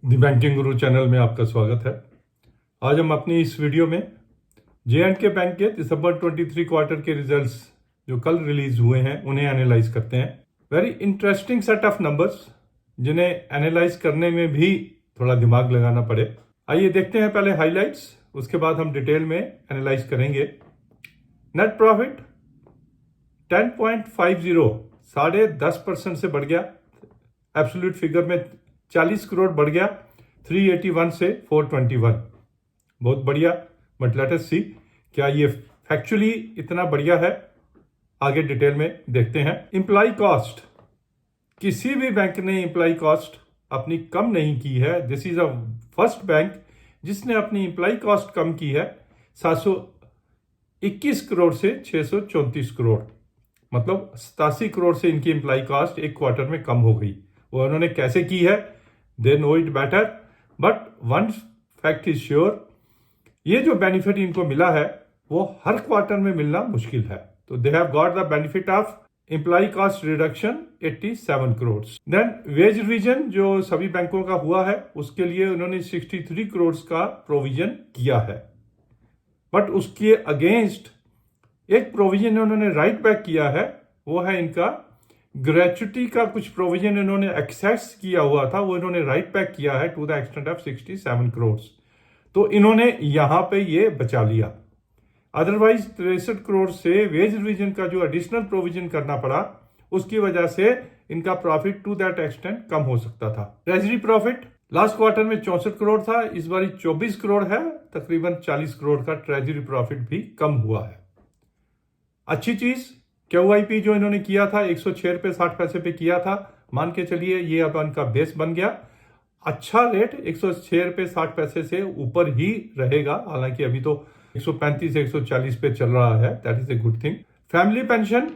The banking Guru channel में आपका स्वागत है। आज हम अपनी इस वीडियो में जे.एंड.के बैंक के दिसंबर 23 क्वार्टर के रिजल्ट्स जो कल रिलीज हुए हैं उन्हें एनालाइज करते हैं। Very interesting set of numbers जिन्हें एनालाइज करने में भी थोड़ा दिमाग लगाना पड़े। आइए देखते हैं पहले हाइलाइट्स, उसके बाद हम डिटेल में एनालाइज करेंगे। नेट प्रॉफिट 10.50 10.5% से बढ़ गया। एब्सोल्यूट फिगर में 40 करोड़ बढ़ गया, 381 से 421। बहुत बढ़िया, बट लेट अस सी क्या ये फैक्चुअली इतना बढ़िया है, आगे डिटेल में देखते हैं। एम्प्लॉय कॉस्ट, किसी भी बैंक ने एम्प्लॉय कॉस्ट अपनी कम नहीं की है। This is a first bank जिसने अपनी एम्प्लॉय कॉस्ट कम की है 721 करोड़ से 634 करोड़, मतलब 87 करोड़ से इनकी एम्प्लॉय कॉस्ट एक क्वार्टर में कम हो गई। वो उन्होंने कैसे की है, they know it better, but one fact is sure, ये जो बेनिफिट इनको मिला है वो हर क्वार्टर में मिलना मुश्किल है। तो they have got the benefit of employ cost reduction 87 crore. Then wage revision जो सभी बैंकों का हुआ है उसके लिए उन्होंने 63 करोड़ का प्रोविजन किया है, बट उसके अगेंस्ट एक प्रोविजन उन्होंने राइट बैक किया है, वो है इनका ग्रेचुटी का कुछ प्रोविजन इन्होंने एक्सेस किया हुआ था, वो इन्होंने राइट बैक किया है to the extent of 67 crore. तो इन्होंने यहां पे ये बचा लिया। अदरवाइज 63 करोड़ से वेज रिवीजन का जो एडिशनल प्रोविजन करना पड़ा उसकी वजह से इनका प्रॉफिट टू दैट एक्सटेंट कम हो सकता था। ट्रेजरी प्रॉफिट लास्ट क्वार्टर में 64 करोड़ था, इस बार 24 करोड़ है, तकरीबन 40 करोड़ का ट्रेजरी प्रॉफिट भी कम हुआ है। अच्छी चीज, QIP जो इन्होंने किया था 106 रुपये 60 पैसे पे किया था, मान के चलिए ये अब इनका बेस बन गया। अच्छा रेट 106 रुपये 60 पैसे से ऊपर ही रहेगा, हालांकि अभी तो 135 140 पे चल रहा है, that is a good thing. Family pension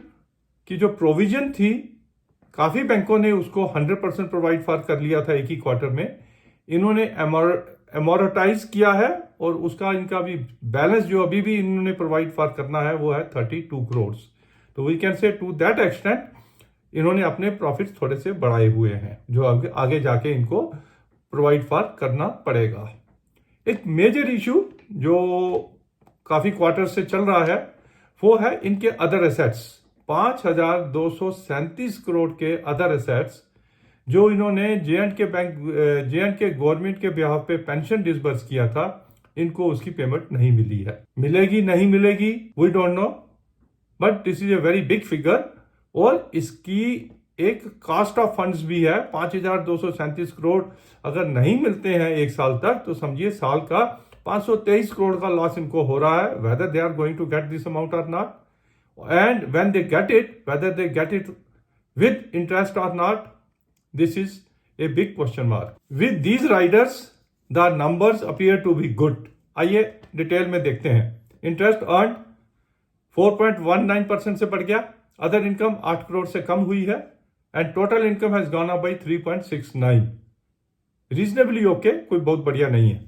की जो प्रोविजन थी काफी बैंकों ने उसको 100% प्रोवाइड फॉर कर लिया था एक ही क्वार्टर में, इन्होंने एमोरटाइज किया है और उसका इनका भी बैलेंस जो अभी भी इन्होंने प्रोवाइड फॉर करना है वो है 32 करोड़। तो we can say to that extent इन्होंने अपने प्रॉफिट्स थोड़े से बढ़ाए हुए हैं जो आगे जाके इनको प्रोवाइड फॉर करना पड़ेगा। एक मेजर इशू जो काफी क्वार्टर से चल रहा है वो है इनके अदर एसेट्स। 5237 करोड़ के अदर एसेट्स जो इन्होंने जे.एंड.के बैंक जे.एंड.के गवर्नमेंट के बिहाफ पे पेंशन डिसबर्स किया था, इनको उसकी पेमेंट नहीं मिली है। मिलेगी नहीं मिलेगी we don't know, but this is a very big figure और इसकी एक कास्ट ऑफ फंड्स भी है। 5237 करोड़ अगर नहीं मिलते हैं एक साल तक तो समझिए साल का 523 करोड़ का लॉस इनको हो रहा है, whether they are going to get this amount or not, and when they get it whether they get it with interest or not, this is a big question mark. With these riders the numbers appear to be good. आइए detail में देखते हैं। Interest earn 4.19% से बढ़ गया, other income 8 crore से कम हुई है, and total income has gone up by 3.69, reasonably okay, कोई बहुत बढ़िया नहीं है।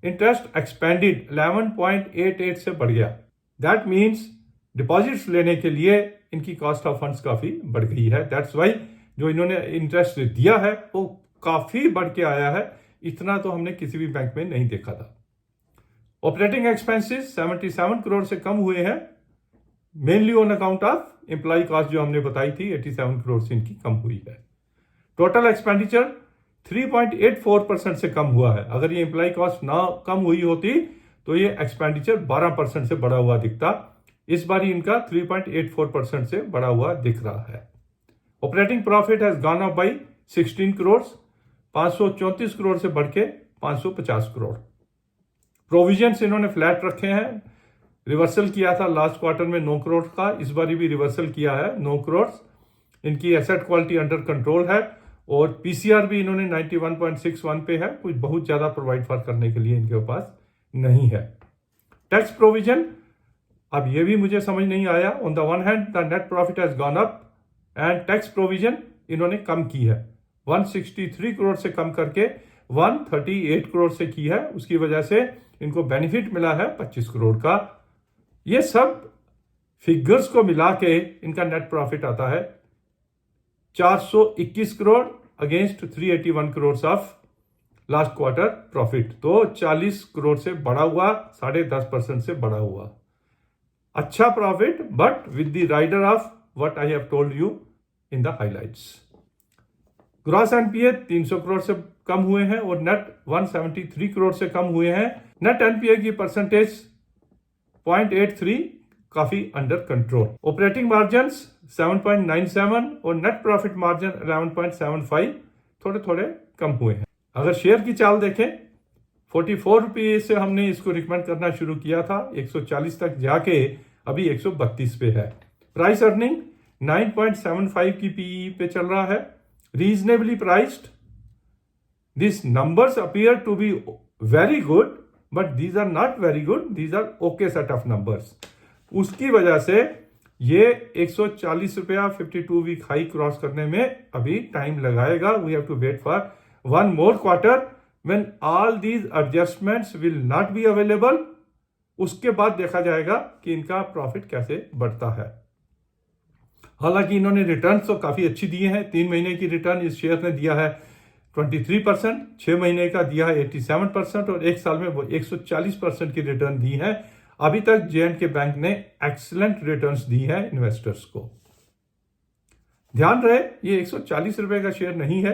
इंटरेस्ट एक्सपेंडेड 11.88 से बढ़ गया, दैट मीन्स डिपॉजिट्स लेने के लिए इनकी कॉस्ट ऑफ फंड्स काफी बढ़ गई है, दैट्स वाई जो इन्होंने इंटरेस्ट दिया है वो काफी बढ़ के आया है, इतना तो हमने किसी भी बैंक में नहीं देखा था। ऑपरेटिंग एक्सपेंसेस 77 करोड़ से कम हुए हैं, mainly on account of employ cost जो हमने बताई थी 87 करोड़ से इनकी कम हुई है। टोटल एक्सपेंडिचर 3.84% से कम हुआ है, अगर ये एम्प्लॉय कॉस्ट ना कम हुई होती तो ये एक्सपेंडिचर 12% से बढ़ा हुआ दिखता, इस बार इनका 3.84% से बढ़ा हुआ दिख रहा है। Operating profit has gone up by 16 crore, 534 crore से बढ़ के 550 करोड़। प्रोविजंस इन्होंने फ्लैट रखे हैं, रिवर्सल किया था लास्ट क्वार्टर में 9 करोड़ का, इस बार भी रिवर्सल किया है 9 करोड़। इनकी एसेट क्वालिटी अंडर कंट्रोल है और पीसीआर भी इन्होंने 91.61 पे है, कुछ बहुत ज्यादा प्रोवाइड फॉर करने के लिए इनके पास नहीं है। टैक्स प्रोविजन, अब ये भी मुझे समझ नहीं आया। On the one hand the net profit has gone up and tax provision इन्होंने कम की है, 163 करोड़ से कम करके 138 करोड़ से की है, उसकी वजह से इनको बेनिफिट मिला है 25 करोड़ का। ये सब फिगर्स को मिला के इनका नेट प्रॉफिट आता है 421 crore against 381 crore of last quarter profit तो 40 करोड़ से बढ़ा हुआ, 10.5% से बढ़ा हुआ। अच्छा profit, but with the rider of what I have told you in the highlights. Gross NPA 300 crore से कम हुए हैं और नेट 173 करोड़ से कम हुए हैं। नेट एनपीए की परसेंटेज 0.83 काफी अंडर कंट्रोल। ऑपरेटिंग मार्जिन 7.97 और नेट प्रॉफिट मार्जिन 11.75 थोड़े थोड़े कम हुए हैं। अगर शेयर की चाल देखें, 44 रुपये से हमने इसको रिकमेंड करना शुरू किया था, 140 तक जाके अभी 132 पे है। प्राइस अर्निंग 9.75 की पीई पे चल रहा है, reasonably priced. This numbers appear to be very good, but these are not very good, these are okay set of numbers. उसकी वजह से ये 140 रुपया 52 वीक हाई क्रॉस करने में अभी टाइम लगाएगा। We have to wait for one more quarter when all these adjustments will not be available. उसके बाद देखा जाएगा कि इनका प्रॉफिट कैसे बढ़ता है। हालांकि इन्होंने रिटर्न तो काफी अच्छी दिए हैं। 3 महीने की रिटर्न इस शेयर ने दिया है 23%, 6 महीने का दिया है 87% और 1 साल में वो 140% की रिटर्न दी है। अभी तक J&K बैंक ने एक्सीलेंट रिटर्न्स दी है इन्वेस्टर्स को। ध्यान रहे, ये 140 रुपए का शेयर नहीं है,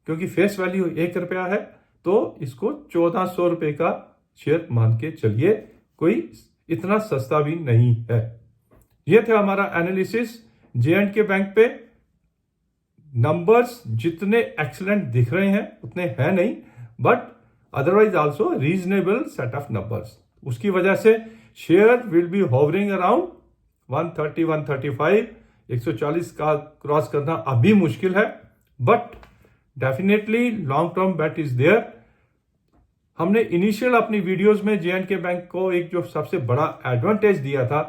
क्योंकि फेस वैल्यू 1 रुपया है, तो इसको 1400 रुपए का शेयर मान के चलिए, कोई इतना सस्ता भी नहीं है। ये थे हमारा एनालिसिस J&K बैंक पे। नंबर्स जितने एक्सीलेंट दिख रहे हैं उतने हैं नहीं, but otherwise also reasonable set of numbers. उसकी वजह से share will be hovering around 130, 135, 140 का क्रॉस करना अभी मुश्किल है, but definitely long term bet is there. हमने इनिशियल अपनी वीडियोस में J&K बैंक को एक जो सबसे बड़ा एडवांटेज दिया था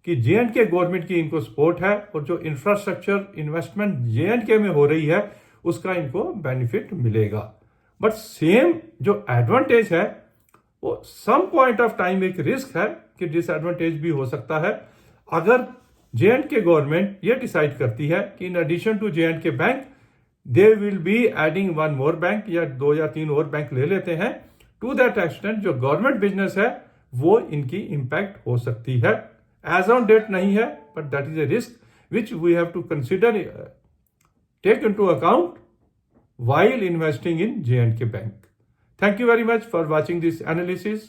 कि J&K गवर्नमेंट की इनको सपोर्ट है और जो इंफ्रास्ट्रक्चर इन्वेस्टमेंट J&K में हो रही है उसका इनको बेनिफिट मिलेगा। बट सेम जो एडवांटेज है वो सम पॉइंट ऑफ टाइम एक रिस्क है कि डिसएडवांटेज भी हो सकता है। अगर J&K गवर्नमेंट ये डिसाइड करती है कि in addition to J&K bank they will be adding one more bank या 2 या 3 और बैंक ले लेते हैं, टू दैट एक्सटेंट जो गवर्नमेंट बिजनेस है वो इनकी इंपैक्ट हो सकती है। एज ऑन डेट नहीं है, but that is a risk which we have to consider, take into account while investing in J&K Bank. Thank you very much for watching this analysis.